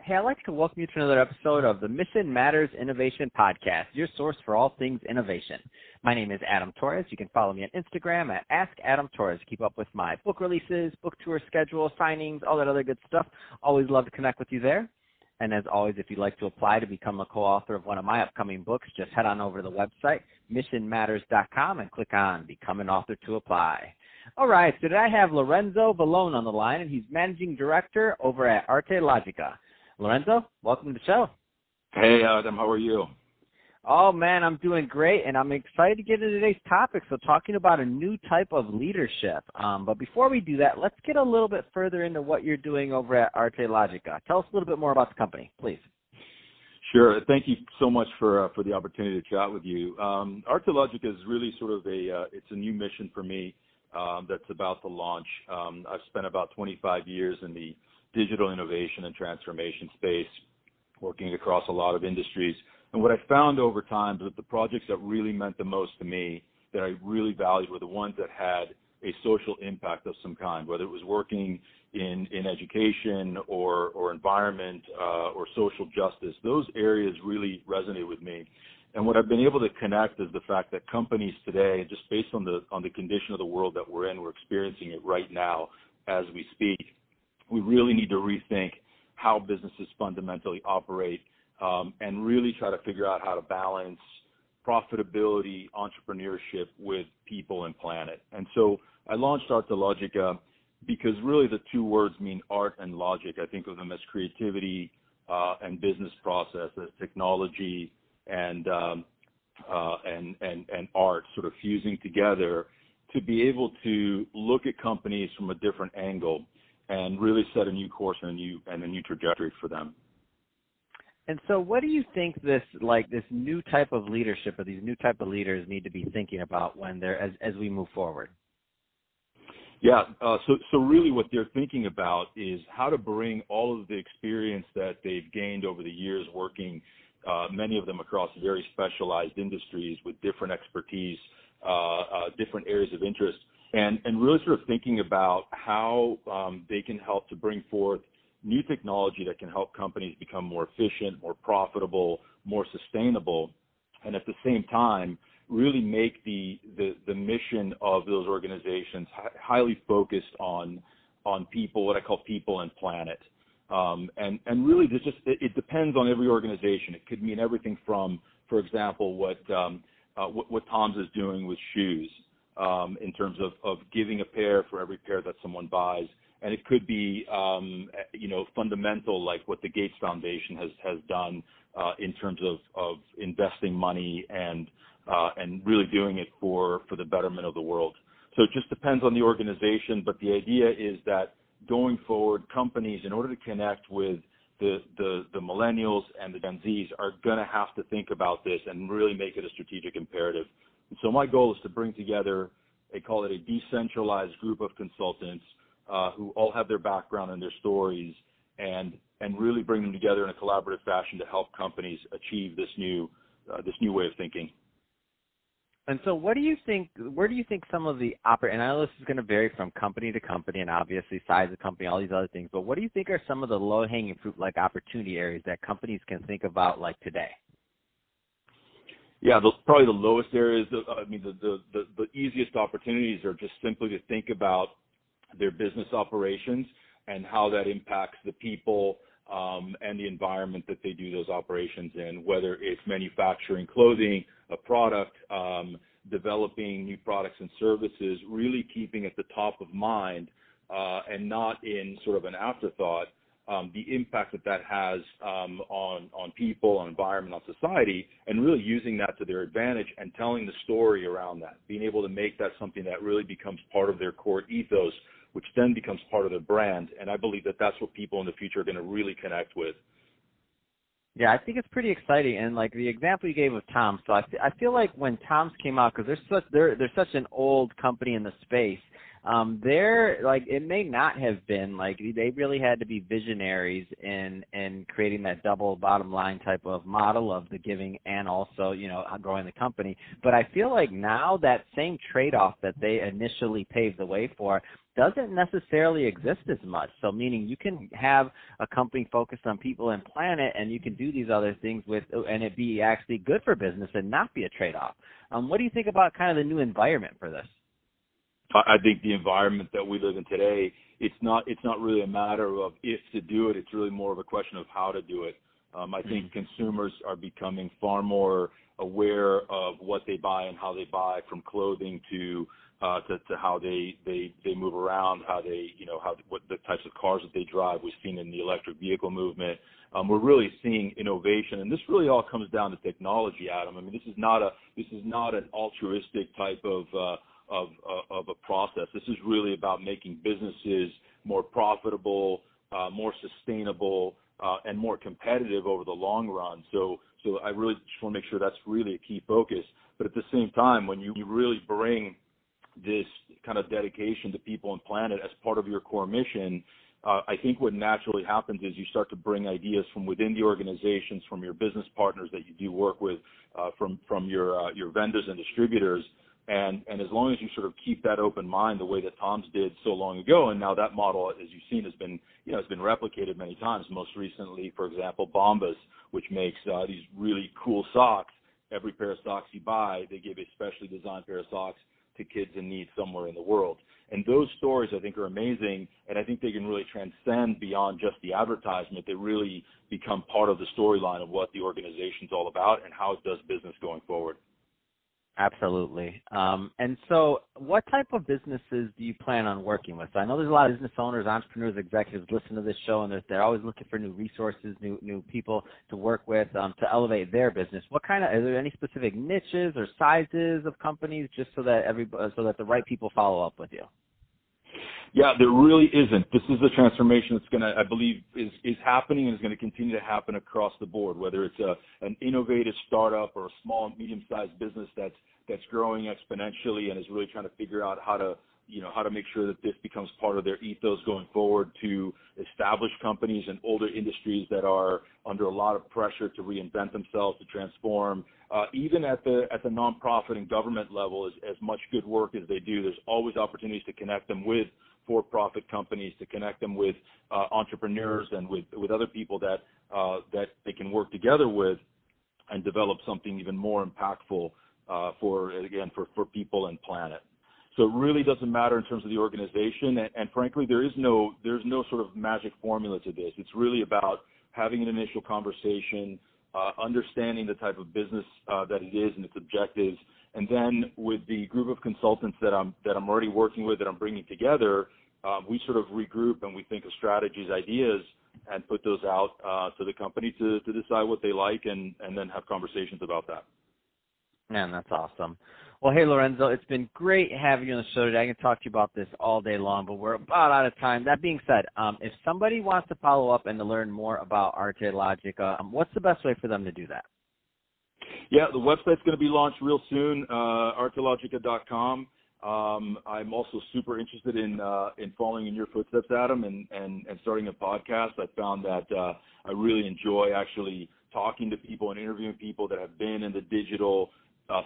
Hey, I'd like to welcome you to another episode of the Mission Matters Innovation Podcast, your source for all things innovation. My name is Adam Torres. You can follow me on Instagram at AskAdamTorres. Keep up with my book releases, book tour schedule, signings, all that other good stuff. Always love to connect with you there. And as always, if you'd like to apply to become a co-author of one of my upcoming books, just head on over to the website, missionmatters.com, and click on Become an Author to apply. All right, so today I have Lorenzo Vallone on the line, and he's Managing Director over at Arte Logica. Lorenzo, welcome to the show. Hey, Adam, how are you? Oh, man, I'm doing great, and I'm excited to get into today's topic, so talking about a new type of leadership. But before we do that, let's get a little bit further into what you're doing over at Arte Logica. Tell us a little bit more about the company, please. Sure. Thank you so much for the opportunity to chat with you. Arte Logica is really sort of it's a new mission for me that's about to launch. I've spent about 25 years in the digital innovation and transformation space, working across a lot of industries. And what I found over time is that the projects that really meant the most to me, that I really valued, were the ones that had a social impact of some kind, whether it was working in education or environment or social justice. Those areas really resonated with me. And what I've been able to connect is the fact that companies today, just based on the condition of the world that we're in, we're experiencing it right now as we speak, we really need to rethink how businesses fundamentally operate and really try to figure out how to balance profitability, entrepreneurship with people and planet. And so I launched Arte Logica because really the two words mean art and logic. I think of them as creativity and business process, as technology and art sort of fusing together to be able to look at companies from a different angle and really set a new course and a new trajectory for them. And so what do you think this new type of leadership or these new type of leaders need to be thinking about when they're as we move forward? Yeah, so really what they're thinking about is how to bring all of the experience that they've gained over the years working, many of them across very specialized industries with different expertise, different areas of interest, and really sort of thinking about how they can help to bring forth new technology that can help companies become more efficient, more profitable, more sustainable, and at the same time really make the mission of those organizations highly focused on people, what I call people and planet. And really it depends on every organization. It could mean everything from, for example, what Tom's is doing with shoes, in terms of giving a pair for every pair that someone buys. And it could be, fundamental, like what the Gates Foundation has done in terms of investing money and really doing it for the betterment of the world. So it just depends on the organization, but the idea is that going forward, companies, in order to connect with the millennials and the Gen Zs, are going to have to think about this and really make it a strategic imperative. And so my goal is to bring together, I call it a decentralized group of consultants who all have their background and their stories, and really bring them together in a collaborative fashion to help companies achieve this new way of thinking. And so where do you think some of the and I know this is going to vary from company to company and obviously size of company, all these other things, but what do you think are some of the low-hanging fruit, like opportunity areas that companies can think about like today? Yeah, probably the lowest areas. The easiest opportunities are just simply to think about their business operations and how that impacts the people and the environment that they do those operations in, whether it's manufacturing clothing, a product, developing new products and services, really keeping at the top of mind and not in sort of an afterthought, the impact that has on people, on environment, on society, and really using that to their advantage and telling the story around that, being able to make that something that really becomes part of their core ethos, which then becomes part of their brand. And I believe that that's what people in the future are going to really connect with. Yeah, I think it's pretty exciting. And like the example you gave of Tom, so I feel like when Tom's came out, because they're such an old company in the space, they're like, it may not have been like, they really had to be visionaries in creating that double bottom line type of model of the giving and also, growing the company. But I feel like now that same trade-off that they initially paved the way for doesn't necessarily exist as much. So meaning you can have a company focused on people and planet, and you can do these other things and it be actually good for business and not be a trade-off. What do you think about kind of the new environment for this? I think the environment that we live in today, it's not really a matter of if to do it. It's really more of a question of how to do it. I think consumers are becoming far more aware of what they buy and how they buy, from clothing to how they move around, what the types of cars that they drive. We've seen in the electric vehicle movement. We're really seeing innovation, and this really all comes down to technology, Adam. I mean, this is not an altruistic type of a process. This is really about making businesses more profitable, more sustainable, and more competitive over the long run. So I really just want to make sure that's really a key focus. But at the same time, when you really bring this kind of dedication to people and planet as part of your core mission, I think what naturally happens is you start to bring ideas from within the organizations, from your business partners that you do work with, from your vendors and distributors. And as long as you sort of keep that open mind the way that Tom's did so long ago, and now that model, as you've seen, has been replicated many times. Most recently, for example, Bombas, which makes these really cool socks. Every pair of socks you buy, they give a specially designed pair of socks to kids in need somewhere in the world. And those stories, I think, are amazing, and I think they can really transcend beyond just the advertisement. They really become part of the storyline of what the organization's all about and how it does business going forward. Absolutely. And so what type of businesses do you plan on working with? So I know there's a lot of business owners, entrepreneurs, executives listen to this show, and they're always looking for new resources, new people to work with to elevate their business. Are there any specific niches or sizes of companies, just so that the right people follow up with you? Yeah, there really isn't. This is a transformation that's I believe is happening and is going to continue to happen across the board, whether it's an innovative startup or a small, medium-sized business that's growing exponentially and is really trying to figure out how to make sure that this becomes part of their ethos going forward, to established companies and older industries that are under a lot of pressure to reinvent themselves, to transform. Even at the nonprofit and government level, as much good work as they do, there's always opportunities to connect them with for-profit companies, to connect them with entrepreneurs and with other people that they can work together with and develop something even more impactful for people and planet. So it really doesn't matter in terms of the organization, and frankly, there's no sort of magic formula to this. It's really about having an initial conversation, understanding the type of business that it is and its objectives, and then with the group of consultants that I'm already working with, that I'm bringing together, we sort of regroup and we think of strategies, ideas, and put those out to the company to decide what they like, and then have conversations about that. Man, that's awesome. Well, hey, Lorenzo, it's been great having you on the show today. I can talk to you about this all day long, but we're about out of time. That being said, if somebody wants to follow up and to learn more about Arte Logica, what's the best way for them to do that? Yeah, the website's going to be launched real soon, artelogica.com. I'm also super interested in following in your footsteps, Adam, and starting a podcast. I found that I really enjoy actually talking to people and interviewing people that have been in the digital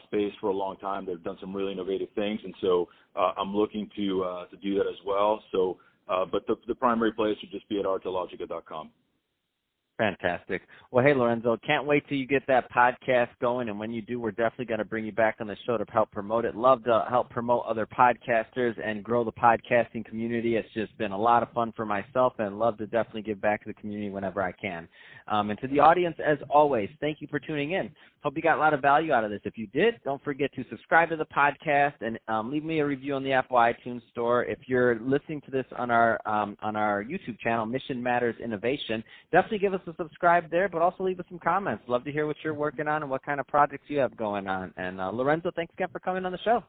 space for a long time. They've done some really innovative things, and so I'm looking to do that as well. So, but the primary place would just be at artelogica.com. Fantastic. Well, hey, Lorenzo, can't wait till you get that podcast going, and when you do, we're definitely going to bring you back on the show to help promote it. Love to help promote other podcasters and grow the podcasting community. It's just been a lot of fun for myself, and love to definitely give back to the community whenever I can. And to the audience, as always, thank you for tuning in. Hope you got a lot of value out of this. If you did, don't forget to subscribe to the podcast and leave me a review on the Apple iTunes Store. If you're listening to this on our YouTube channel, Mission Matters Innovation, definitely give us a subscribe there, but also leave us some comments. Love to hear what you're working on and what kind of projects you have going on. And Lorenzo, thanks again for coming on the show.